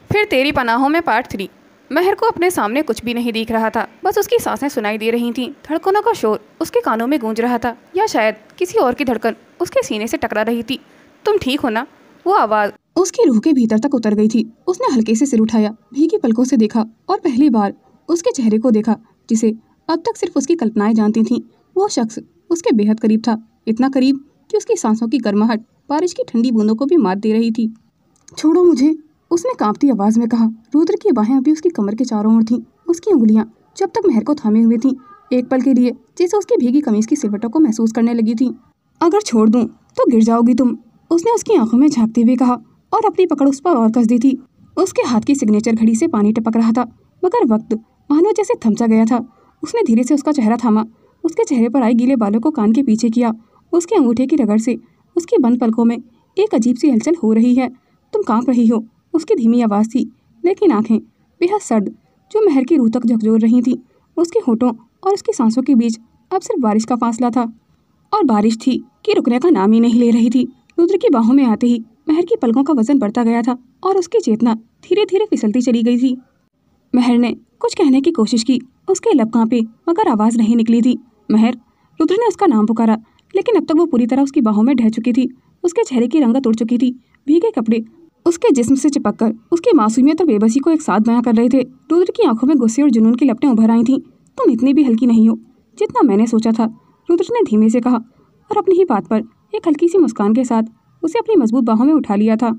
फिर तेरी पनाहों में पार्ट 3। महर को अपने सामने कुछ भी नहीं दिख रहा था, बस उसकी सांसें सुनाई दे रही थीं। धड़कनों का शोर उसके कानों में गूंज रहा था, या शायद किसी और की धड़कन उसके सीने से टकरा रही थी। तुम ठीक हो ना? वो आवाज़ उसकी रूह के भीतर तक उतर गई थी। उसने हल्के से सिर उठाया, भीगी पलकों से देखा और पहली बार उसके चेहरे को देखा जिसे अब तक सिर्फ उसकी कल्पनाएं जानती थीं। वो शख्स उसके बेहद करीब था, इतना करीब कि उसकी सांसों की गर्माहट बारिश की ठंडी बूंदों को भी मात दे रही थी। छोड़ो मुझे, उसने कांपती आवाज में कहा। रुद्र की बाहें अभी उसकी कमर के चारों ओर थीं। उसकी उंगलियां जब तक महर को थामे हुए थीं, एक पल के लिए जैसे उसकी भीगी कमीज की सिलवटों को महसूस करने लगी थीं। अगर छोड़ दूं तो गिर जाओगी तुम, उसने उसकी आंखों में झांकते हुए कहा और अपनी पकड़ उस पर और कस दी थी। उसके हाथ की सिग्नेचर घड़ी से पानी टपक रहा था, मगर वक्त मानो जैसे थम सा गया था। उसने धीरे से उसका चेहरा थामा, उसके चेहरे पर आए गीले बालों को कान के पीछे किया। उसके अंगूठे की रगड़ से उसकी बंद पलकों में एक अजीब सी हलचल हो रही है। तुम कांप रही हो, उसकी धीमी आवाज़ थी, लेकिन आंखें बेहद सर्द जो महर की रूह तक झकझोर रही थी। उसके होठों और उसकी सांसों के बीच अब सिर्फ बारिश का फासला था, और बारिश थी कि रुकने का नाम ही नहीं ले रही थी। रुद्र की बाहों में आते ही महर की पलकों का वजन बढ़ता गया था और उसकी चेतना धीरे धीरे फिसलती चली गई थी। महर ने कुछ कहने की कोशिश की, उसके लब कांपे मगर आवाज़ नहीं निकली थी। महर, रुद्र ने उसका नाम पुकारा, लेकिन अब तक वो पूरी तरह उसकी बाहों में ढह चुकी थी। उसके चेहरे की रंगत उड़ चुकी थी, भीगे कपड़े उसके जिस्म से चिपककर उसकी मासूमियत और बेबसी को एक साथ बयां कर रहे थे। रुद्र की आंखों में गुस्से और जुनून की लपटें उभर आई थीं। तुम इतनी भी हल्की नहीं हो जितना मैंने सोचा था, रुद्र ने धीमे से कहा, और अपनी ही बात पर एक हल्की सी मुस्कान के साथ उसे अपनी मजबूत बाहों में उठा लिया था।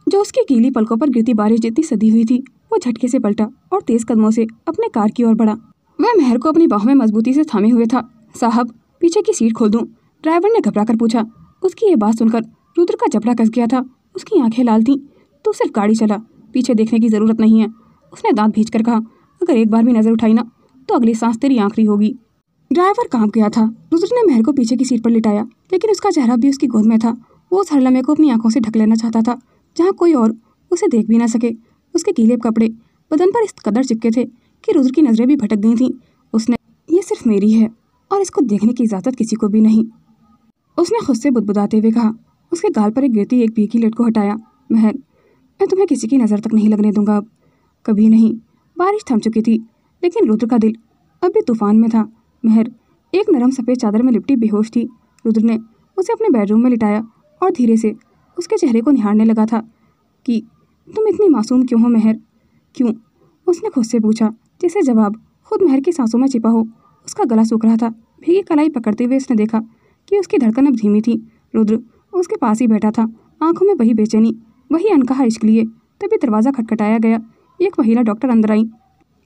जो उसकी गीली पलकों पर गिरती बारिश जितनी सधी हुई थी, वो झटके से पलटा और तेज कदमों से अपने कार की ओर बढ़ा। वह महर को अपनी बाहों में मजबूती से थामे हुए था। साहब, पीछे की सीट खोल दूं? ड्राइवर ने घबरा कर पूछा। उसकी ये बात सुनकर रुद्र का जबड़ा कस गया था, उसकी आंखें लाल थीं। तू सिर्फ गाड़ी चला, पीछे देखने की जरूरत नहीं है, उसने दांत भींचकर कहा। अगर एक बार भी नजर उठाई ना तो अगली सांस तेरी आखिरी होगी। ड्राइवर कांप गया था। रुद्र ने महर को पीछे की सीट पर लिटाया, लेकिन उसका चेहरा भी उसकी गोद में था। वो उस हर लम्हे को अपनी आंखों से ढक लेना चाहता था, जहाँ कोई और उसे देख भी ना सके। उसके गीले कपड़े बदन पर इस कदर चिपके थे कि रुद्र की नजरें भी भटक गई थीं। उसने, ये सिर्फ मेरी है और इसको देखने की इजाजत किसी को भी नहीं, उसने खुद से बुदबुदाते हुए कहा। उसके गाल पर एक गिरती एक भीगी लट को हटाया। महर, मैं तुम्हें किसी की नज़र तक नहीं लगने दूंगा, अब कभी नहीं। बारिश थम चुकी थी, लेकिन रुद्र का दिल अब भी तूफान में था। महर एक नरम सफ़ेद चादर में लिपटी बेहोश थी। रुद्र ने उसे अपने बेडरूम में लिटाया और धीरे से उसके चेहरे को निहारने लगा था कि तुम इतनी मासूम क्यों हो महर, क्यों? उसने खुद से पूछा, जैसे जवाब खुद महर की सांसों में छिपा हो। उसका गला सूख रहा था। भीगी कलाई पकड़ते हुए उसने देखा कि उसकी धड़कन अब धीमी थी। रुद्र उसके पास ही बैठा था, आंखों में वही बेचैनी, वही अनकहा इश्क लिए। तभी दरवाज़ा खटखटाया गया। एक महिला डॉक्टर अंदर आई,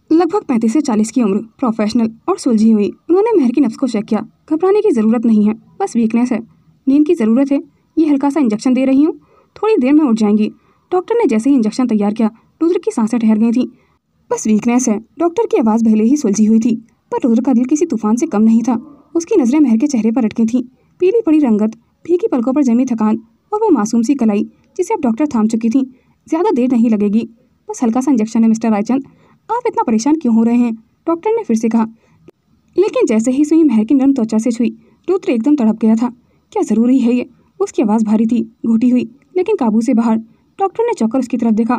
लगभग 35 से 40 की उम्र, प्रोफेशनल और सुलझी हुई। उन्होंने महर की नब्ज को चेक किया। घबराने की ज़रूरत नहीं है, बस वीकनेस है, नींद की ज़रूरत है। ये हल्का सा इंजेक्शन दे रही हूँ, थोड़ी देर में उठ जाएंगी। डॉक्टर ने जैसे ही इंजेक्शन तैयार किया, रुद्र की सांसें ठहर गई थीं। बस वीकनेस है। डॉक्टर की आवाज़ भले ही सुलझी हुई थी, पर रुद्र का दिल किसी तूफान से कम नहीं था। उसकी नज़रें महर के चेहरे पर अटकी थीं, पीली पड़ी रंगत, भीगी पलकों पर जमी थकान और वो मासूम सी कलाई जिसे अब डॉक्टर थाम चुकी थी। ज़्यादा देर नहीं लगेगी, बस हल्का सा इंजेक्शन है मिस्टर रायचंद, आप इतना परेशान क्यों हो रहे हैं? डॉक्टर ने फिर से कहा। लेकिन जैसे ही सुई महर की नरम त्वचा से छुई, रुद्र एकदम तड़प गया था। क्या ज़रूरी है ये? उसकी आवाज़ भारी थी, घोटी हुई, लेकिन काबू से बाहर। डॉक्टर ने चौंकर उसकी तरफ देखा।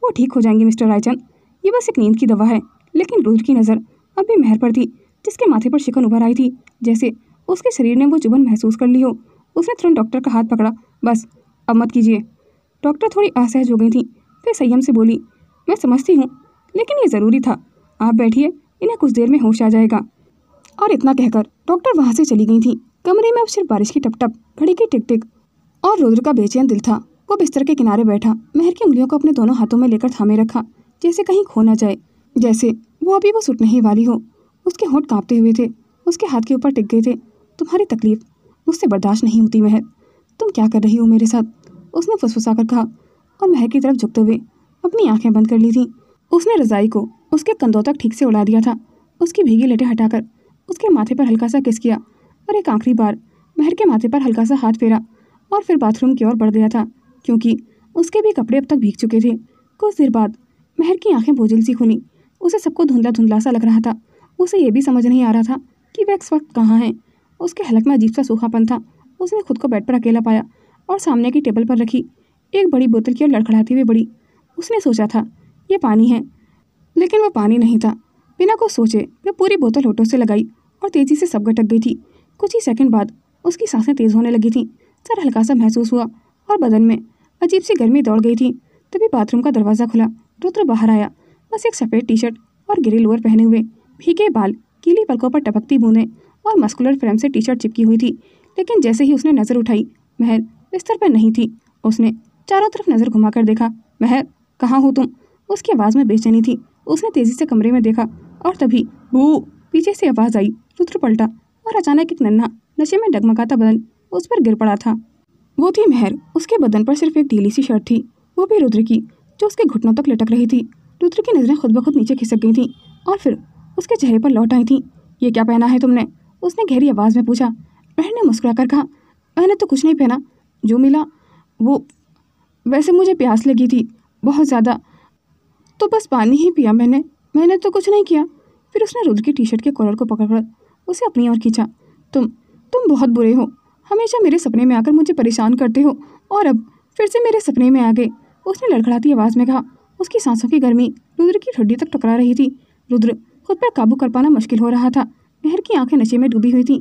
वो ठीक हो जाएंगी मिस्टर रायचंद, ये बस एक नींद की दवा है। लेकिन रुद्र की नज़र अब भी महर पर थी, जिसके माथे पर शिकन उभर आई थी, जैसे उसके शरीर ने वो चुभन महसूस कर ली हो। उसने तुरंत डॉक्टर का हाथ पकड़ा। बस अब मत कीजिए। डॉक्टर थोड़ी असहज हो गई थी, फिर संयम से बोली, मैं समझती हूँ, लेकिन ये ज़रूरी था। आप बैठिए, इन्हें कुछ देर में होश आ जाएगा। और इतना कहकर डॉक्टर वहाँ से चली गई थी। कमरे में अब सिर्फ बारिश की टप टप, घड़ी की टिक टिक और रुद्र का बेचैन दिल था। वो बिस्तर के किनारे बैठा, महर की उंगलियों को अपने दोनों हाथों में लेकर थामे रखा, जैसे कहीं खो ना जाए, जैसे वो अभी वो सुट नहीं वाली हो। उसके होंठ कांपते हुए थे, उसके हाथ के ऊपर टिक गए थे। तुम्हारी तकलीफ मुझसे बर्दाश्त नहीं होती महर, तुम क्या कर रही हो मेरे साथ? उसने फुसफुसाकर कहा और महर की तरफ झुकते हुए अपनी आंखें बंद कर ली थीं। उसने रजाई को उसके कंधों तक ठीक से उड़ा दिया था, उसकी भीगी लटें हटाकर उसके माथे पर हल्का सा किस किया और एक आखिरी बार महर के माथे पर हल्का सा हाथ फेरा और फिर बाथरूम की ओर बढ़ गया था, क्योंकि उसके भी कपड़े अब तक भीग चुके थे। कुछ देर बाद महर की आंखें बोझिल सी खुली। उसे सबको धुंधला धुंधला सा लग रहा था। उसे ये भी समझ नहीं आ रहा था कि वह इस वक्त कहाँ है। उसके हलक में अजीब सा सूखापन था। उसने खुद को बेड पर अकेला पाया और सामने की टेबल पर रखी एक बड़ी बोतल की ओर लड़खड़ाती हुई बढ़ी। उसने सोचा था ये पानी है, लेकिन वो पानी नहीं था। बिना कुछ सोचे वह पूरी बोतल होठों से लगाई और तेज़ी से सब गटक गई थी। कुछ ही सेकंड बाद उसकी सांसें तेज़ होने लगी थीं। सर हल्का सा महसूस हुआ और बदन में अजीब सी गर्मी दौड़ गई थी। तभी बाथरूम का दरवाज़ा खुला। रुद्र बाहर आया, बस एक सफ़ेद टी शर्ट और गिरे लोअर पहने हुए, भीगे बाल, गीली पलकों पर टपकती बूंदें और मस्कुलर फ्रेम से टी शर्ट चिपकी हुई थी। लेकिन जैसे ही उसने नज़र उठाई, महर बिस्तर पर नहीं थी। उसने चारों तरफ नज़र घुमाकर देखा। महर, कहाँ हो तुम? उसकी आवाज़ में बेचैनी थी। उसने तेज़ी से कमरे में देखा और तभी बू पीछे से आवाज़ आई। रुद्र पलटा और अचानक एक नन्हा, नशे में डगमगाता बदन उस पर गिर पड़ा था। वो थी महर। उसके बदन पर सिर्फ एक ढीली सी शर्ट थी, वो भी रुद्र की, जो उसके घुटनों तक लटक रही थी। रुद्र की नज़रें खुद ब खुद नीचे खिसक गई थीं और फिर उसके चेहरे पर लौट आई थीं। ये क्या पहना है तुमने? उसने गहरी आवाज़ में पूछा। महर ने मुस्कुराकर कहा, मैंने तो कुछ नहीं पहना, जो मिला वो। वैसे मुझे प्यास लगी थी बहुत ज़्यादा, तो बस पानी ही पिया मैंने तो कुछ नहीं किया। फिर उसने रुद्र की टी शर्ट के कॉलर को पकड़कर उसे अपनी ओर खींचा। तुम बहुत बुरे हो, हमेशा मेरे सपने में आकर मुझे परेशान करते हो और अब फिर से मेरे सपने में आ गए। उसने लड़खड़ाती आवाज़ में कहा। उसकी सांसों की गर्मी रुद्र की हड्डी तक टकरा रही थी। रुद्र खुद पर काबू कर पाना मुश्किल हो रहा था। महर की आंखें नशे में डूबी हुई थीं।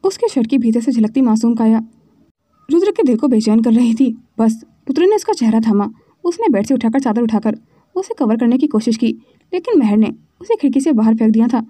उसके शर्ट की भीतर से झलकती मासूम काया रुद्र के दिल को बेचैन कर रही थी। बस रुद्र ने उसका चेहरा थामा। उसने बेड से उठाकर चादर उठाकर उसे कवर करने की कोशिश की, लेकिन महर ने उसे खिड़की से बाहर फेंक दिया था।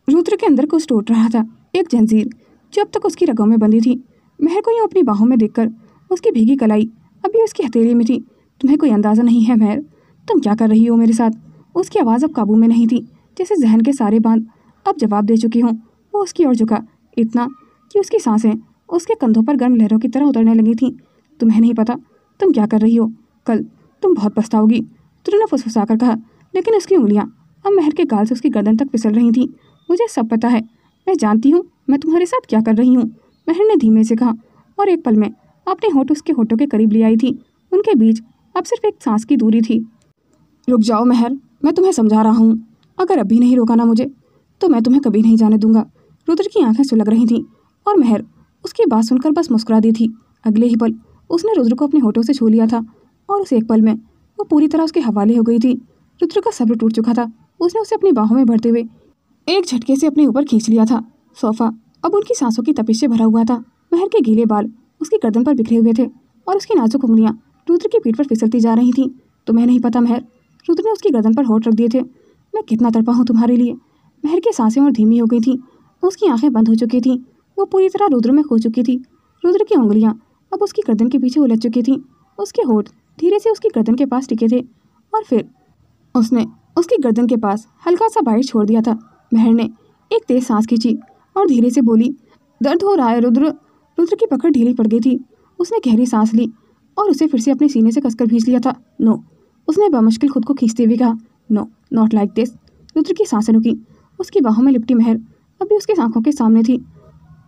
रुद्र के अंदर कुछ टूट रहा था, एक जंजीर जो अब तक उसकी रगों में बंधी थी। महर को यूँ अपनी बाहों में देखकर उसकी भीगी कलाई अभी उसकी हथेली में थी। तुम्हें कोई अंदाज़ा नहीं है महर, तुम क्या कर रही हो मेरे साथ? उसकी आवाज़ अब काबू में नहीं थी, जैसे जहन के सारे बांध अब जवाब दे चुकी हों। वो उसकी ओर झुका, इतना कि उसकी सांसें उसके कंधों पर गर्म लहरों की तरह उतरने लगी थीं। तुम्हें नहीं पता तुम क्या कर रही हो, कल तुम बहुत पछताओगी, रुद्र ने फुसफुसाकर कहा। लेकिन उसकी उंगलियां अब महर के गाल से उसकी गर्दन तक फिसल रही थीं। मुझे सब पता है, मैं जानती हूँ मैं तुम्हारे साथ क्या कर रही हूँ, महर ने धीमे से कहा और एक पल में अपने होठ उसके होठों के करीब ले आई थी। उनके बीच अब सिर्फ एक सांस की दूरी थी। रुक जाओ महर, मैं तुम्हें समझा रहा हूँ। अगर अभी नहीं रोका ना मुझे, तो मैं तुम्हें कभी नहीं जाने दूंगा। रुद्र की आंखें सुलग रही थीं और महर उसकी बात सुनकर बस मुस्कुरा दी थी। अगले ही पल उसने रुद्र को अपने होठों से छू लिया था और उस एक पल में वो पूरी तरह उसके हवाले हो गई थी। रुद्र का सब्र टूट चुका था। उसने उसे अपनी बाहों में भरते हुए एक झटके से अपने ऊपर खींच लिया था। सोफा अब उनकी सांसों की तपिश से भरा हुआ था। महर के गीले बाल उसकी गर्दन पर बिखरे हुए थे और उसकी नाजुक उंगलियां रुद्र की पीठ पर फिसलती जा रही थीं। तुम्हें नहीं पता महर, रुद्र ने उसकी गर्दन पर होठ रख दिए थे, मैं कितना तड़पा हूँ तुम्हारे लिए। महर की सांसें और धीमी हो गई थीं, उसकी आंखें बंद हो चुकी थीं, वो पूरी तरह रुद्र में खो चुकी थी। रुद्र की उंगलियां अब उसकी गर्दन के पीछे उलझ चुकी थीं। उसके होठ धीरे से उसकी गर्दन के पास टिके थे और फिर उसने उसकी गर्दन के पास हल्का सा बाइट छोड़ दिया था। महर ने एक तेज सांस खींची और धीरे से बोली, दर्द हो रहा है रुद्र। रुद्र की पकड़ ढीली पड़ गई थी। उसने गहरी सांस ली और उसे फिर से अपने सीने से कसकर खींच लिया था। नो, उसने बमुश्किल खुद को खींचते हुए कहा, no not like this. Rudra की सांसें रुकी। उसकी बाहों में लिपटी महर अभी उसकी आंखों के सामने थी।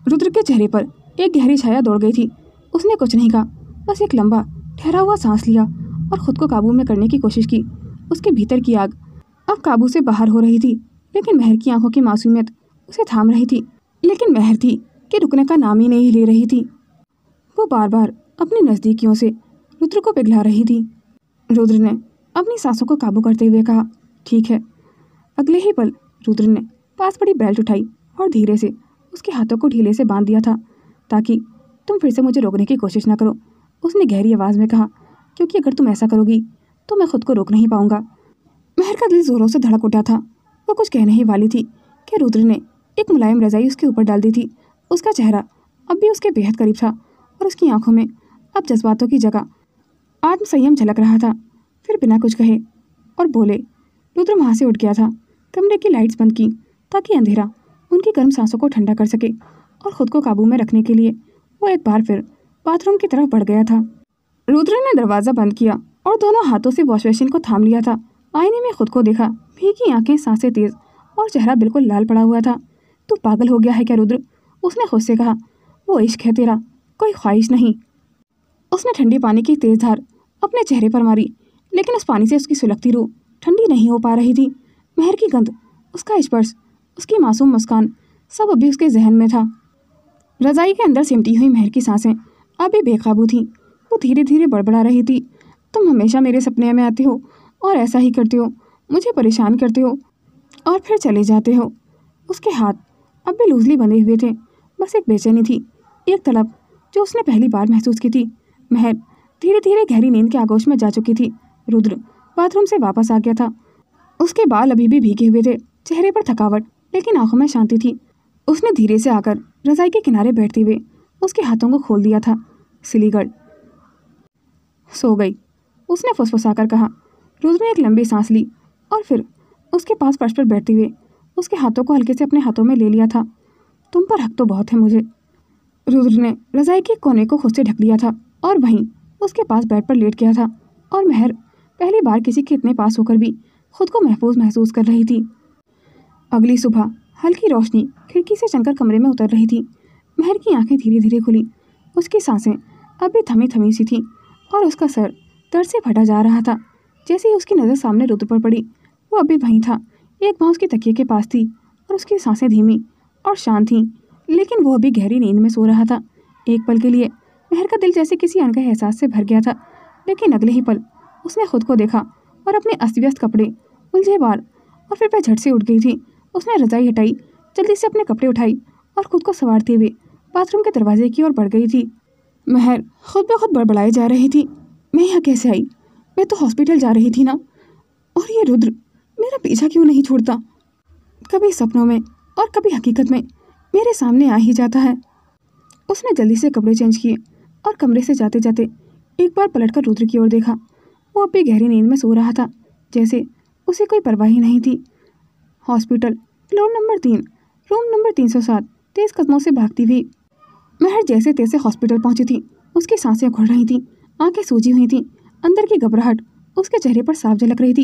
रुद्र के चेहरे पर एक गहरी छाया दौड़ गई थी। उसने कुछ नहीं कहा, बस एक लंबा ठहरा हुआ सांस लिया और खुद को काबू में करने की कोशिश की। उसके भीतर की आग अब काबू से बाहर हो रही थी, लेकिन महर की आंखों की मासूमियत उसे थाम रही थी। लेकिन महर थी कि रुकने का नाम ही नहीं ले रही थी। वो बार बार अपनी नज़दीकियों से रुद्र को पिघला रही थी। रुद्र ने अपनी सांसों को काबू करते हुए कहा, ठीक है। अगले ही पल रुद्र ने पास पड़ी बेल्ट उठाई और धीरे से उसके हाथों को ढीले से बांध दिया था, ताकि तुम फिर से मुझे रोकने की कोशिश ना करो। उसने गहरी आवाज़ में कहा, क्योंकि अगर तुम ऐसा करोगी तो मैं खुद को रोक नहीं पाऊंगा। महर का दिल जोरों से धड़क उठा था। वो कुछ कहने ही वाली थी कि रुद्र ने एक मुलायम रजाई उसके ऊपर डाल दी थी। उसका चेहरा अब भी उसके बेहद करीब था और उसकी आंखों में अब जज्बातों की जगह आत्मसंयम झलक रहा था। फिर बिना कुछ कहे और बोले रुद्र वहाँ से उठ गया था। कमरे की लाइट्स बंद की ताकि अंधेरा उनकी गर्म सांसों को ठंडा कर सके और ख़ुद को काबू में रखने के लिए वो एक बार फिर बाथरूम की तरफ बढ़ गया था। रुद्र ने दरवाज़ा बंद किया और दोनों हाथों से वॉश बेसिन को थाम लिया था। आईने में खुद को देखा, भीगी आंखें, सांसें तेज और चेहरा बिल्कुल लाल पड़ा हुआ था। तू पागल हो गया है क्या रुद्र? उसने खुद से कहा। वो इश्क है तेरा, कोई ख्वाहिश नहीं। उसने ठंडी पानी की तेज धार अपने चेहरे पर मारी, लेकिन उस पानी से उसकी सुलगती रूह ठंडी नहीं हो पा रही थी। महर की गंध, उसका स्पर्श, उसकी मासूम मुस्कान सब अभी उसके जहन में था। रजाई के अंदर सिमटी हुई महर की सांसें अभी बेकाबू थीं। वो धीरे धीरे बड़बड़ा रही थी, तुम हमेशा मेरे सपने में आते हो और ऐसा ही करते हो, मुझे परेशान करते हो और फिर चले जाते हो। उसके हाथ अब भी लूजली बंधे हुए थे। बस एक बेचैनी थी, एक तड़प जो उसने पहली बार महसूस की थी। महर धीरे धीरे गहरी नींद के आगोश में जा चुकी थी। रुद्र बाथरूम से वापस आ गया था। उसके बाल अभी भी भीगे हुए थे, चेहरे पर थकावट लेकिन आंखों में शांति थी। उसने धीरे से आकर रजाई के किनारे बैठते हुए उसके हाथों को खोल दिया था। सिलीगढ़ सो गई, उसने फुसफुसाकर कहा। रुद्र ने एक लंबी सांस ली और फिर उसके पास फर्श पर बैठते हुए उसके हाथों को हल्के से अपने हाथों में ले लिया था। तुम पर हक तो बहुत है मुझे। रुद्र ने रजाई के कोने को खुद से ढक लिया था और वहीं उसके पास बेड पर लेट गया था। और महर पहली बार किसी के इतने पास होकर भी खुद को महफूज महसूस कर रही थी। अगली सुबह हल्की रोशनी खिड़की से चलकर कमरे में उतर रही थी। महर की आंखें धीरे धीरे खुली। उसकी सांसें अब भी थमी थमी सी थी और उसका सर दर्द से फटा जा रहा था। जैसे ही उसकी नज़र सामने रुद्र पर पड़ी, वो अभी वहीं था। एक बाँह उसके तकिए के पास थी और उसकी सांसें धीमी और शांत थीं, लेकिन वो अभी गहरी नींद में सो रहा था। एक पल के लिए महर का दिल जैसे किसी अनकहे एहसास से भर गया था, लेकिन अगले ही पल उसने खुद को देखा और अपने अस्त व्यस्त कपड़े, उलझे बाल और फिर वह झट से उठ गई थी। उसने रजाई हटाई, जल्दी से अपने कपड़े उठाई और खुद को संवारते हुए बाथरूम के दरवाजे की ओर बढ़ गई थी। महर खुद ब खुद बड़बड़ाई जा रही थी। मैं यहाँ कैसे आई? मैं तो हॉस्पिटल जा रही थी ना। और ये रुद्र मेरा पीछा क्यों नहीं छोड़ता? कभी सपनों में और कभी हकीकत में मेरे सामने आ ही जाता है। उसने जल्दी से कपड़े चेंज किए और कमरे से जाते जाते एक बार पलटकर रुद्र की ओर देखा। वो अब भी गहरी नींद में सो रहा था, जैसे उसे कोई परवाह ही नहीं थी। Hospital, floor number 3, room number 307। तेज कदमों से भागती हुई महर जैसे तैसे हॉस्पिटल पहुंची थी। उसकी सांसें उखड़ रही थीं, आंखें सूजी हुई थीं, अंदर की घबराहट उसके चेहरे पर साफ झलक रही थी।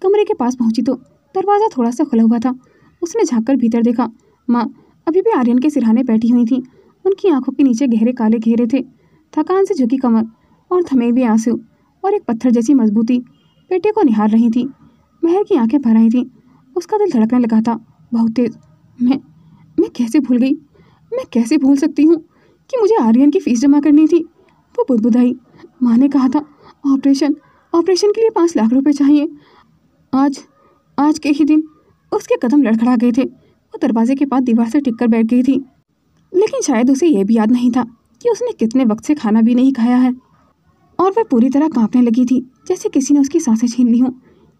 कमरे के पास पहुंची तो दरवाज़ा थोड़ा सा खुला हुआ था। उसने झांककर भीतर देखा। माँ अभी भी आर्यन के सिरहाने बैठी हुई थीं। उनकी आंखों के नीचे गहरे काले घेरे थे। थकान से झुकी कमर और थमे हुए आंसू और एक पत्थर जैसी मजबूती बेटे को निहार रही थी। महर की आंखें भर आई थीं। उसका दिल धड़कने लगा था, बहुत तेज। मैं कैसे भूल गई? मैं कैसे भूल सकती हूँ कि मुझे आर्यन की फीस जमा करनी थी? वो बुदबुदाई। माँ ने कहा था ऑपरेशन के लिए 5 लाख रुपए चाहिए। आज के ही दिन उसके कदम लड़खड़ा गए थे। वो दरवाजे के पास दीवार से टिक कर बैठ गई थी, लेकिन शायद उसे यह भी याद नहीं था कि उसने कितने वक्त से खाना भी नहीं खाया है। और वह पूरी तरह कांपने लगी थी, जैसे किसी ने उसकी सांसें छीन ली हों।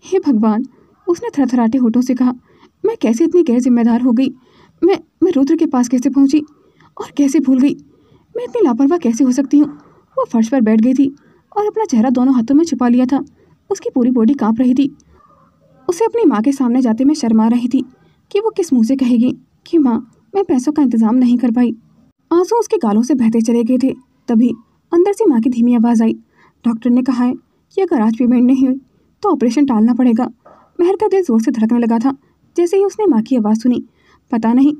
हे भगवान, उसने थरथराते होठों से कहा। मैं कैसे इतनी गैर जिम्मेदार हो गई? मैं रुद्र के पास कैसे पहुंची और कैसे भूल गई? मैं इतनी लापरवाह कैसे हो सकती हूँ? वो फर्श पर बैठ गई थी और अपना चेहरा दोनों हाथों में छुपा लिया था। उसकी पूरी बॉडी कांप रही थी। उसे अपनी माँ के सामने जाते में शर्मा रही थी कि वो किस मुंह से कहेगी कि माँ, मैं पैसों का इंतजाम नहीं कर पाई। आंसू उसके गालों से बहते चले गए थे। तभी अंदर से माँ की धीमी आवाज़ आई। डॉक्टर ने कहा है कि अगर आज पेमेंट नहीं हुई तो ऑपरेशन टालना पड़ेगा। महर का दिल जोर से धड़कने लगा था जैसे ही उसने माँ की आवाज़ सुनी। पता नहीं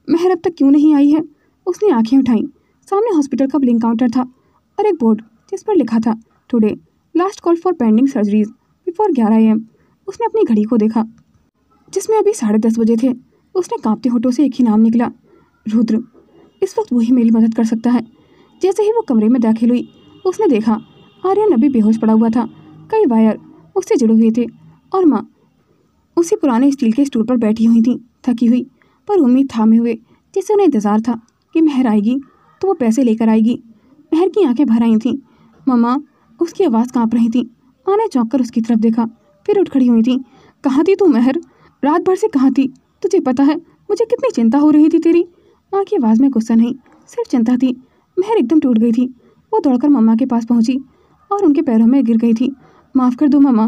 महर अब तक क्यों नहीं आई है। उसने आंखें उठाई। सामने हॉस्पिटल का बिलिंग काउंटर था और एक बोर्ड जिस पर लिखा था today last call for pending surgeries before 11 AM। उसने अपनी घड़ी को देखा, जिसमें अभी 10:30 बजे थे। उसने कांपते होठों से एक ही नाम निकला, रुद्र। इस वक्त वही मेरी मदद कर सकता है। जैसे ही वो कमरे में दाखिल हुई, उसने देखा आर्यन अभी बेहोश पड़ा हुआ था। कई वायर उससे जुड़े हुए थे और माँ उसी पुराने स्टील के स्टूल पर बैठी हुई थी, थकी हुई पर उम्मीद थामे हुए, जिससे उन्हें इंतजार था कि महर आएगी तो वो पैसे लेकर आएगी। महर की आंखें भर आई थीं। मम्मा, उसकी आवाज़ कांप रही थी। माँ ने चौंक कर उसकी तरफ देखा, फिर उठ खड़ी हुई थी। कहाँ थी तू महर? रात भर से कहाँ थी? तुझे पता है मुझे कितनी चिंता हो रही थी तेरी। माँ की आवाज़ में गुस्सा नहीं, सिर्फ चिंता थी। महर एकदम टूट गई थी। वो दौड़कर मम्मा के पास पहुँची और उनके पैरों में गिर गई थी। माफ़ कर दो मम्मा,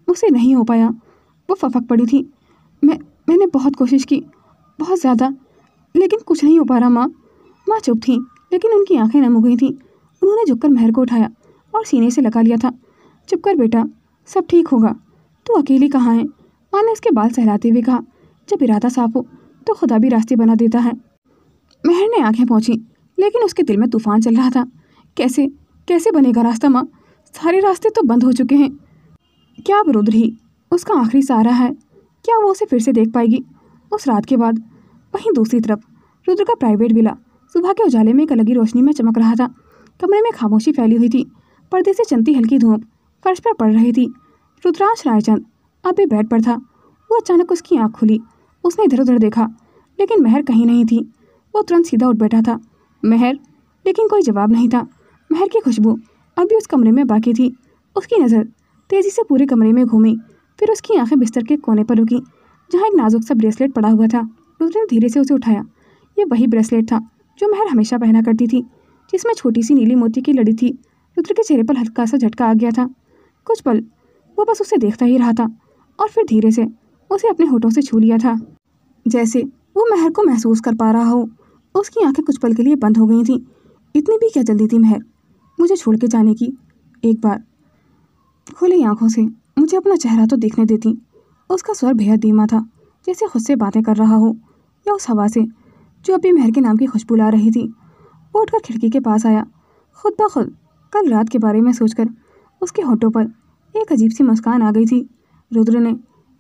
मुझसे नहीं हो पाया। वो फपक पड़ी थी। मैंने बहुत कोशिश की, बहुत ज़्यादा, लेकिन कुछ नहीं हो पा रहा। माँ चुप थी, लेकिन उनकी आंखें नम हो गई थीं। उन्होंने झुककर महर को उठाया और सीने से लगा लिया था। चुप कर बेटा, सब ठीक होगा। तू अकेली कहाँ है? माँ ने उसके बाल सहलाते हुए कहा। जब इरादा साफ हो तो खुदा भी रास्ते बना देता है। महर ने आंखें पहुँची, लेकिन उसके दिल में तूफान चल रहा था। कैसे बनेगा रास्ता माँ? सारे रास्ते तो बंद हो चुके हैं। क्या अब रुद्र ही उसका आखिरी सहारा है? क्या वो उसे फिर से देख पाएगी उस रात के बाद? वहीं दूसरी तरफ रुद्र का प्राइवेट विला सुबह के उजाले में एक अलग ही रोशनी में चमक रहा था। कमरे में खामोशी फैली हुई थी। पर्दे से चलती हल्की धूप फर्श पर पड़ रही थी। रुद्रांश रायचंद अब भी बेड पर था। वो अचानक उसकी आंख खुली। उसने इधर उधर देखा, लेकिन महर कहीं नहीं थी। वो तुरंत सीधा उठ बैठा था। महर, लेकिन कोई जवाब नहीं था। महर की खुशबू अभी उस कमरे में बाकी थी। उसकी नज़र तेज़ी से पूरे कमरे में घूमी, फिर उसकी आंखें बिस्तर के कोने पर रुकी जहाँ एक नाजुक सा ब्रेसलेट पड़ा हुआ था। रुद्र ने धीरे से उसे उठाया। ये वही ब्रेसलेट था जो महर हमेशा पहना करती थी, जिसमें छोटी सी नीली मोती की लड़ी थी। रुद्र के चेहरे पर हल्का सा झटका आ गया था। कुछ पल वो बस उसे देखता ही रहा था और फिर धीरे से उसे अपने होठों से छू लिया था, जैसे वो महर को महसूस कर पा रहा हो। उसकी आंखें कुछ पल के लिए बंद हो गई थीं। इतनी भी क्या जल्दी थी महर मुझे छोड़ के जाने की? एक बार खुली आंखों से मुझे अपना चेहरा तो देखने देती। उसका स्वर बेहद धीमा था, जैसे खुद से बातें कर रहा हो या उस हवा से जो अभी महर के नाम की खुशबू ला रही थी। वो उठकर खिड़की के पास आया। खुद ब खुद कल रात के बारे में सोचकर उसके होठों पर एक अजीब सी मुस्कान आ गई थी। रुद्र ने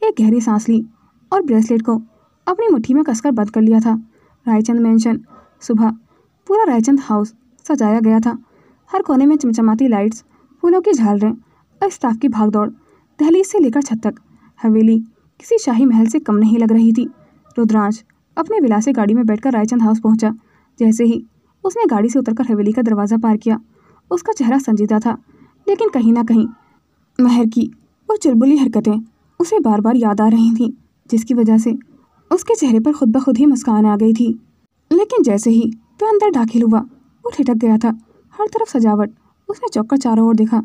एक गहरी सांस ली और ब्रेसलेट को अपनी मुट्ठी में कसकर बंद कर लिया था। रायचंद मैंशन। सुबह पूरा रायचंद हाउस सजाया गया था। हर कोने में चमचमाती लाइट्स, फूलों की झालरें और स्टाफ की भागदौड़। दहलीज से लेकर छत तक हवेली किसी शाही महल से कम नहीं लग रही थी। रुद्रांश अपने विलासी गाड़ी में बैठकर रायचंद हाउस पहुंचा। जैसे ही उसने गाड़ी से उतरकर हवेली का दरवाज़ा पार किया, उसका चेहरा संजीदा था, लेकिन कहीं ना कहीं महर की वो चुलबुली हरकतें उसे बार बार याद आ रही थीं, जिसकी वजह से उसके चेहरे पर खुद ब खुद ही मुस्कान आ गई थी। लेकिन जैसे ही वह अंदर दाखिल हुआ, वो ठिठक गया था। हर तरफ सजावट। उसने चौंक कर चारों ओर देखा।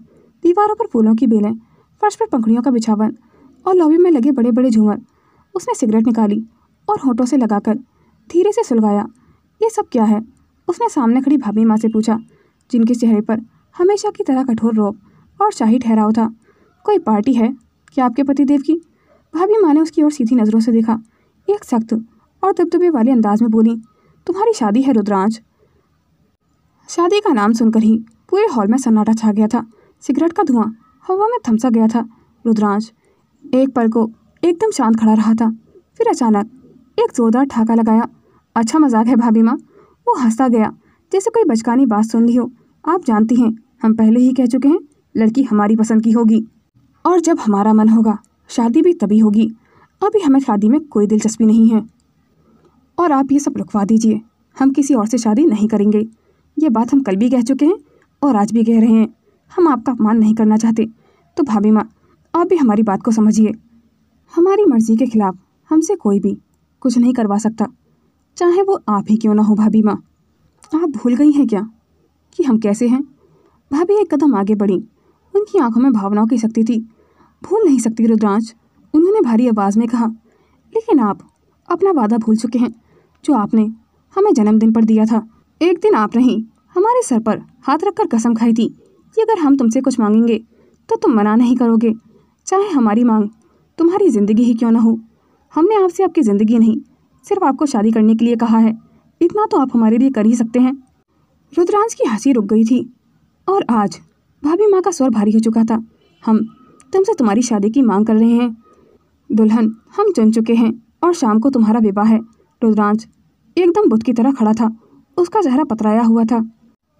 दीवारों पर फूलों की बेलें, फर्श पर पंखुड़ियों का बिछावन और लॉबी में लगे बड़े बड़े झूमर। उसने सिगरेट निकाली और होठों से लगाकर धीरे से सुलगाया। ये सब क्या है? उसने सामने खड़ी भाभी माँ से पूछा, जिनके चेहरे पर हमेशा की तरह कठोर रौब और शाही ठहराव था। कोई पार्टी है क्या आपके पतिदेव की? भाभी माँ ने उसकी ओर सीधी नज़रों से देखा। एक सख्त और दबदबे वाले अंदाज में बोली, तुम्हारी शादी है रुद्रांश। शादी का नाम सुनकर ही पूरे हॉल में सन्नाटा छा गया था। सिगरेट का धुआं हवा में थमसा गया था। रुद्रांश एक पल को एकदम शांत खड़ा रहा था, फिर अचानक एक जोरदार ठहाका लगाया। अच्छा मजाक है भाभी माँ। वो हंसता गया जैसे कोई बचकानी बात सुन ली हो। आप जानती हैं, हम पहले ही कह चुके हैं, लड़की हमारी पसंद की होगी और जब हमारा मन होगा शादी भी तभी होगी। अभी हमें शादी में कोई दिलचस्पी नहीं है और आप ये सब रुकवा दीजिए। हम किसी और से शादी नहीं करेंगे। ये बात हम कल भी कह चुके हैं और आज भी कह रहे हैं। हम आपका अपमान नहीं करना चाहते, तो भाभी माँ आप भी हमारी बात को समझिए। हमारी मर्जी के खिलाफ हमसे कोई भी कुछ नहीं करवा सकता, चाहे वो आप ही क्यों ना हो। भाभी माँ आप भूल गई हैं क्या कि हम कैसे हैं? भाभी एक कदम आगे बढ़ी। उनकी आंखों में भावनाओं की शक्ति थी। भूल नहीं सकती रुद्रांश, उन्होंने भारी आवाज़ में कहा, लेकिन आप अपना वादा भूल चुके हैं जो आपने हमें जन्मदिन पर दिया था। एक दिन आप नहीं, हमारे सर पर हाथ रखकर कसम खाई थी कि अगर हम तुमसे कुछ मांगेंगे तो तुम मना नहीं करोगे, चाहे हमारी मांग तुम्हारी ज़िंदगी ही क्यों ना हो। हमने आपसे आपकी ज़िंदगी नहीं, सिर्फ आपको शादी करने के लिए कहा है। इतना तो आप हमारे लिए कर ही सकते हैं। रुद्रांश की हंसी रुक गई थी और आज भाभी माँ का स्वर भारी हो चुका था। हम तुमसे तुम्हारी शादी की मांग कर रहे हैं। दुल्हन हम चुन चुके हैं और शाम को तुम्हारा विवाह है। रुद्रांश एकदम बुत की तरह खड़ा था। उसका चेहरा पतराया हुआ था।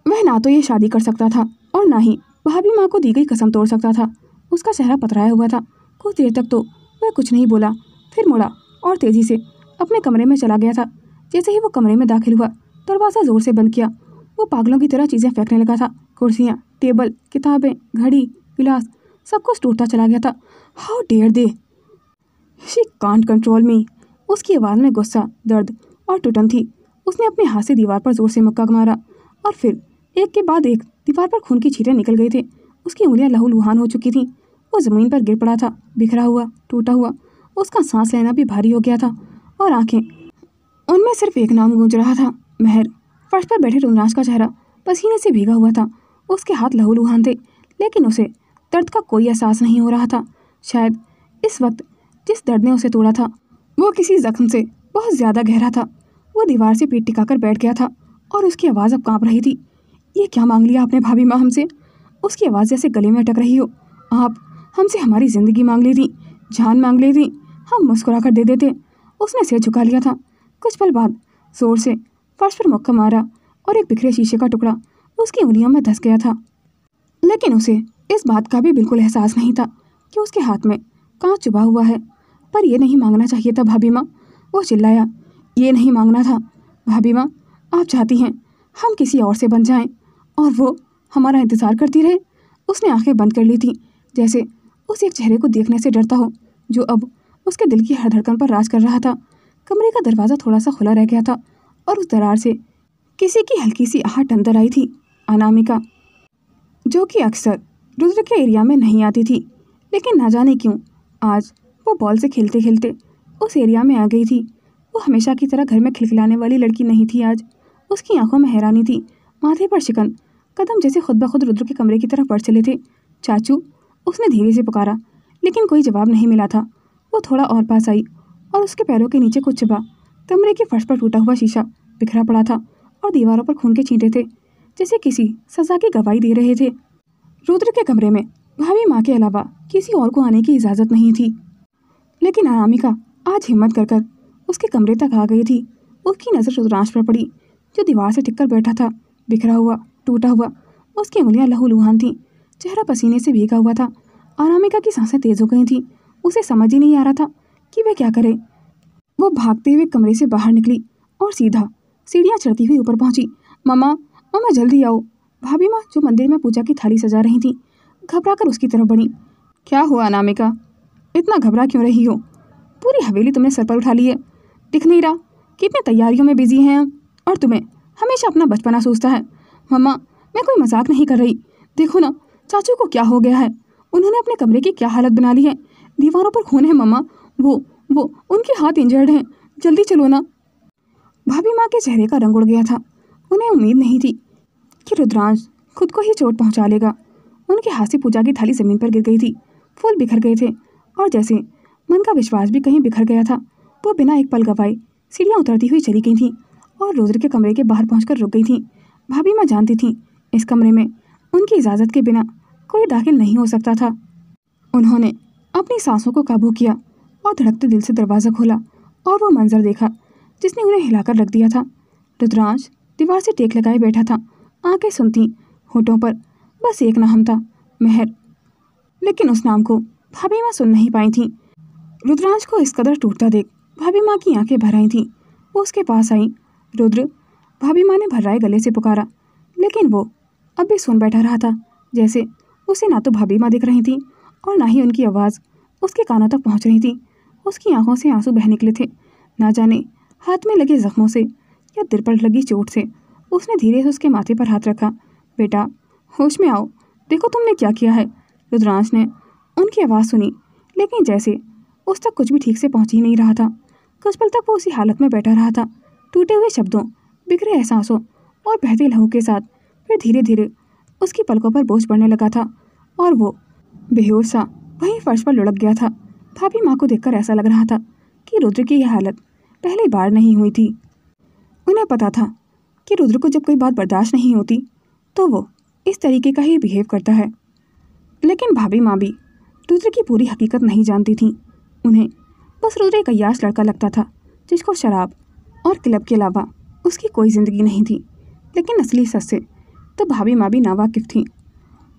वह ना तो ये शादी कर सकता था और ना ही भाभी माँ को दी गई कसम तोड़ सकता था। उसका चेहरा पतराया हुआ था। कुछ देर तक तो वह कुछ नहीं बोला, फिर मुड़ा और तेज़ी से अपने कमरे में चला गया था। जैसे ही वो कमरे में दाखिल हुआ, दरवाज़ा ज़ोर से बंद किया। वो पागलों की तरह चीज़ें फेंकने लगा था। कुर्सियाँ, टेबल, किताबें, घड़ी, गिलास, सब कुछ टूटता चला गया था। How dare they, she can't control मी। उसकी आवाज़ में गुस्सा, दर्द और टुटन थी। उसने अपने हाथ से दीवार पर जोर से मुक्का मारा और फिर एक के बाद एक दीवार पर खून की छींटें निकल गए थे। उसकी उंगलियां लहूलुहान हो चुकी थीं। वो ज़मीन पर गिर पड़ा था, बिखरा हुआ, टूटा हुआ। उसका सांस लेना भी भारी हो गया था और आंखें, उनमें सिर्फ एक नाम गूंज रहा था, महर। फर्श पर बैठे रुद्रांश का चेहरा पसीने से भीगा हुआ था। उसके हाथ लहूलुहान थे, लेकिन उसे दर्द का कोई एहसास नहीं हो रहा था। शायद इस वक्त जिस दर्द ने उसे तोड़ा था वो किसी जख्म से बहुत ज़्यादा गहरा था। वो दीवार से पीठ टिकाकर बैठ गया था और उसकी आवाज़ अब काँप रही थी। ये क्या मांग लिया आपने भाभी माँ हमसे? उसकी आवाज़ जैसे गले में अटक रही हो। आप हमसे हमारी ज़िंदगी मांग ली थी, जान मांग ली थी, हम मुस्कुरा कर दे देते। उसने सिर झुका लिया था। कुछ पल बाद जोर से फर्श पर मुक्का मारा और एक बिखरे शीशे का टुकड़ा उसकी उंगलियों में धंस गया था। लेकिन उसे इस बात का भी बिल्कुल एहसास नहीं था कि उसके हाथ में कांच चुभा हुआ है। पर यह नहीं मांगना चाहिए था भाभी माँ, वो चिल्लाया। ये नहीं मांगना था भाभी माँ, आप चाहती हैं हम किसी और से बन जाएं और वो हमारा इंतज़ार करती रहे। उसने आंखें बंद कर ली थी, जैसे उस एक चेहरे को देखने से डरता हो जो अब उसके दिल की हर धड़कन पर राज कर रहा था। कमरे का दरवाज़ा थोड़ा सा खुला रह गया था और उस दरार से किसी की हल्की सी आहट अंदर आई थी। अनामिका, जो कि अक्सर रुद्र के एरिया में नहीं आती थी, लेकिन ना जाने क्यों आज वो बॉल से खेलते खेलते उस एरिया में आ गई थी। वो हमेशा की तरह घर में खिलखिलाने वाली लड़की नहीं थी। आज उसकी आंखों में हैरानी थी, माथे पर शिकन, कदम जैसे खुद ब खुद रुद्र के कमरे की तरफ बढ़ चले थे। चाचू, उसने धीरे से पुकारा, लेकिन कोई जवाब नहीं मिला था। वो थोड़ा और पास आई और उसके पैरों के नीचे कुछ छिपा। कमरे के फर्श पर टूटा हुआ शीशा बिखरा पड़ा था और दीवारों पर खून के छींटे थे, जैसे किसी सजा की गवाही दे रहे थे। रुद्र के कमरे में भाभी माँ के अलावा किसी और को आने की इजाज़त नहीं थी, लेकिन अनामिका आज हिम्मत कर कर उसके कमरे तक आ गई थी। उसकी नज़र रुद्रांश पर पड़ी, जो दीवार से टिक कर बैठा था, बिखरा हुआ, टूटा हुआ। उसकी उंगलियां लहूलुहान थीं, चेहरा पसीने से भीगा हुआ था। अनामिका की सांसें तेज हो गई थीं। उसे समझ ही नहीं आ रहा था कि वह क्या करे। वो भागते हुए कमरे से बाहर निकली और सीधा सीढ़ियाँ चढ़ती हुई ऊपर पहुंची। मम्मा, मम्मा जल्दी आओ। भाभी माँ, जो मंदिर में पूजा की थाली सजा रही थी, घबरा कर उसकी तरफ बढ़ी। क्या हुआ अनामिका, इतना घबरा क्यों रही हो? पूरी हवेली तुमने सर पर उठा ली है, दिख नहीं रहा कितनी तैयारियों में बिजी हैं हम, और तुम्हें हमेशा अपना बचपना सूझता है। मम्मा, मैं कोई मजाक नहीं कर रही, देखो ना चाचू को क्या हो गया है। उन्होंने अपने कमरे की क्या हालत बना ली है, दीवारों पर खून है मम्मा, वो उनके हाथ इंजर्ड हैं, जल्दी चलो ना। भाभी माँ के चेहरे का रंग उड़ गया था। उन्हें उम्मीद नहीं थी कि रुद्रांश खुद को ही चोट पहुँचा लेगा। उनके हाथ से पूजा की थाली ज़मीन पर गिर गई थी, फूल बिखर गए थे और जैसे मन का विश्वास भी कहीं बिखर गया था। वो बिना एक पल गवाए सीढ़ियाँ उतरती हुई चली गई थीं और रुद्र के कमरे के बाहर पहुंचकर रुक गई थीं। भाभी माँ जानती थीं इस कमरे में उनकी इजाज़त के बिना कोई दाखिल नहीं हो सकता था। उन्होंने अपनी सांसों को काबू किया और धड़कते दिल से दरवाज़ा खोला और वो मंजर देखा जिसने उन्हें हिलाकर रख दिया था। रुद्रांश दीवार से टेक लगाए बैठा था, आंखें सुनती, होठों पर बस एक नाम था, मेहर। लेकिन उस नाम को भाभी माँ सुन नहीं पाई थीं। रुद्रांश को इस कदर टूटता देख भाभी माँ की आंखें भर आई थीं। वो उसके पास आई। रुद्र, भाभी माँ ने भर्राए गले से पुकारा, लेकिन वो अब भी सुन बैठा रहा था, जैसे उसे ना तो भाभी माँ दिख रही थी और ना ही उनकी आवाज़ उसके कानों तक पहुँच रही थी। उसकी आंखों से आंसू बह निकले थे, ना जाने हाथ में लगे जख्मों से या दिल पर लगी चोट से। उसने धीरे से उसके माथे पर हाथ रखा। बेटा, होश में आओ, देखो तुमने क्या किया है। रुद्रांश ने उनकी आवाज़ सुनी, लेकिन जैसे उस तक कुछ भी ठीक से पहुँच ही नहीं रहा था। कुछ पल तक वो उसी हालत में बैठा रहा था, टूटे हुए शब्दों, बिखरे एहसासों और बहते लहू के साथ। फिर धीरे धीरे उसकी पलकों पर बोझ पड़ने लगा था और वो बेहोश सा वहीं फर्श पर लुढ़क गया था। भाभी माँ को देखकर ऐसा लग रहा था कि रुद्र की यह हालत पहली बार नहीं हुई थी। उन्हें पता था कि रुद्र को जब कोई बात बर्दाश्त नहीं होती तो वो इस तरीके का ही बिहेव करता है, लेकिन भाभी माँ भी रुद्र की पूरी हकीकत नहीं जानती थी। उन्हें बस रुद्र एक अय्याश लड़का लगता था जिसको शराब और क्लब के अलावा उसकी कोई ज़िंदगी नहीं थी। लेकिन असली सच से तो भाभी माँ भी नावाकिफ़ थी।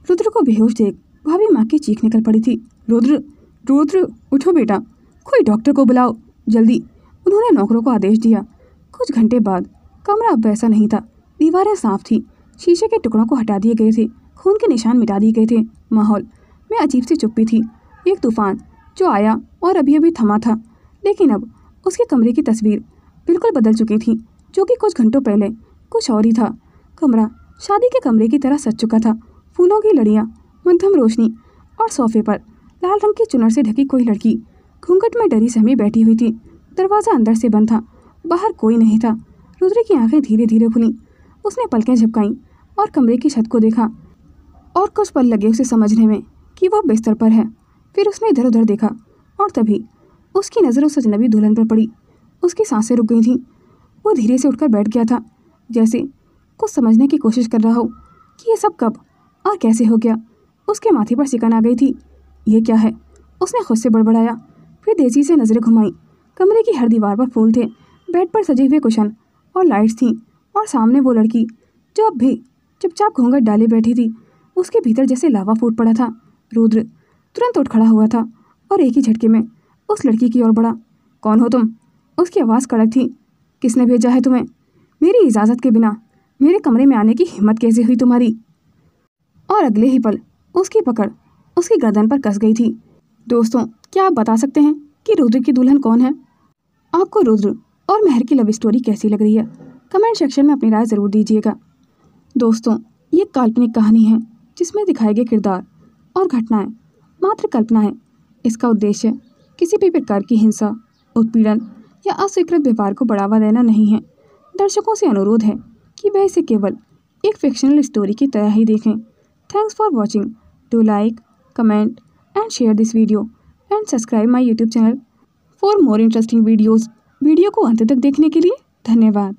रुद्र को बेहोश देख भाभी माँ की चीख निकल पड़ी थी। रुद्र, रुद्र उठो बेटा, कोई डॉक्टर को बुलाओ जल्दी। उन्होंने नौकरों को आदेश दिया। कुछ घंटे बाद कमरा अब वैसा नहीं था। दीवारें साफ थी, शीशे के टुकड़ों को हटा दिए गए थे, खून के निशान मिटा दिए गए थे। माहौल में अजीब सी चुप्पी थी। एक तूफान जो आया और अभी अभी थमा था, लेकिन अब उसके कमरे की तस्वीर बिल्कुल बदल चुकी थी, जो कि कुछ घंटों पहले कुछ और ही था। कमरा शादी के कमरे की तरह सज चुका था। फूलों की लड़ियाँ, मध्यम रोशनी और सोफे पर लाल रंग की चुनर से ढकी कोई लड़की घूंघट में डरी सहमी बैठी हुई थी। दरवाज़ा अंदर से बंद था, बाहर कोई नहीं था। रुद्र की आंखें धीरे धीरे खुलीं। उसने पलकें झपकाईं और कमरे की छत को देखा और कुछ पल लगे उसे समझने में कि वो बिस्तर पर है। फिर उसने इधर उधर देखा और तभी उसकी नज़र उस अजनबी दुल्हन पर पड़ी। उसकी सांसें रुक गई थीं। वो धीरे से उठकर बैठ गया था, जैसे कुछ समझने की कोशिश कर रहा हो कि ये सब कब और कैसे हो गया। उसके माथे पर सिकन आ गई थी। ये क्या है, उसने खुद से बड़बड़ाया। फिर देसी से नज़रें घुमाई। कमरे की हर दीवार पर फूल थे, बेड पर सजे हुए कुशन और लाइट्स थीं, और सामने वो लड़की जो अब भी चुपचाप घूंघट डाले बैठी थी। उसके भीतर जैसे लावा फूट पड़ा था। रुद्र तुरंत उठ खड़ा हुआ था और एक ही झटके में उस लड़की की ओर बढ़ा। कौन हो तुम? उसकी आवाज़ कड़क थी। किसने भेजा है तुम्हें? मेरी इजाज़त के बिना मेरे कमरे में आने की हिम्मत कैसे हुई तुम्हारी? और अगले ही पल उसकी पकड़ उसकी गर्दन पर कस गई थी। दोस्तों, क्या आप बता सकते हैं कि रुद्र की दुल्हन कौन है? आपको रुद्र और महर की लव स्टोरी कैसी लग रही है? कमेंट सेक्शन में अपनी राय ज़रूर दीजिएगा। दोस्तों, ये काल्पनिक कहानी है जिसमें दिखाए गए किरदार और घटनाएं मात्र कल्पना है। इसका उद्देश्य किसी भी प्रकार की हिंसा, उत्पीड़न या अस्वीकृत व्यवहार को बढ़ावा देना नहीं है। दर्शकों से अनुरोध है कि वह इसे केवल एक फिक्शनल स्टोरी की तरह ही देखें। Thanks for watching. Do like, comment and share this video and subscribe my YouTube channel for more interesting videos. Video को अंत तक देखने के लिए धन्यवाद।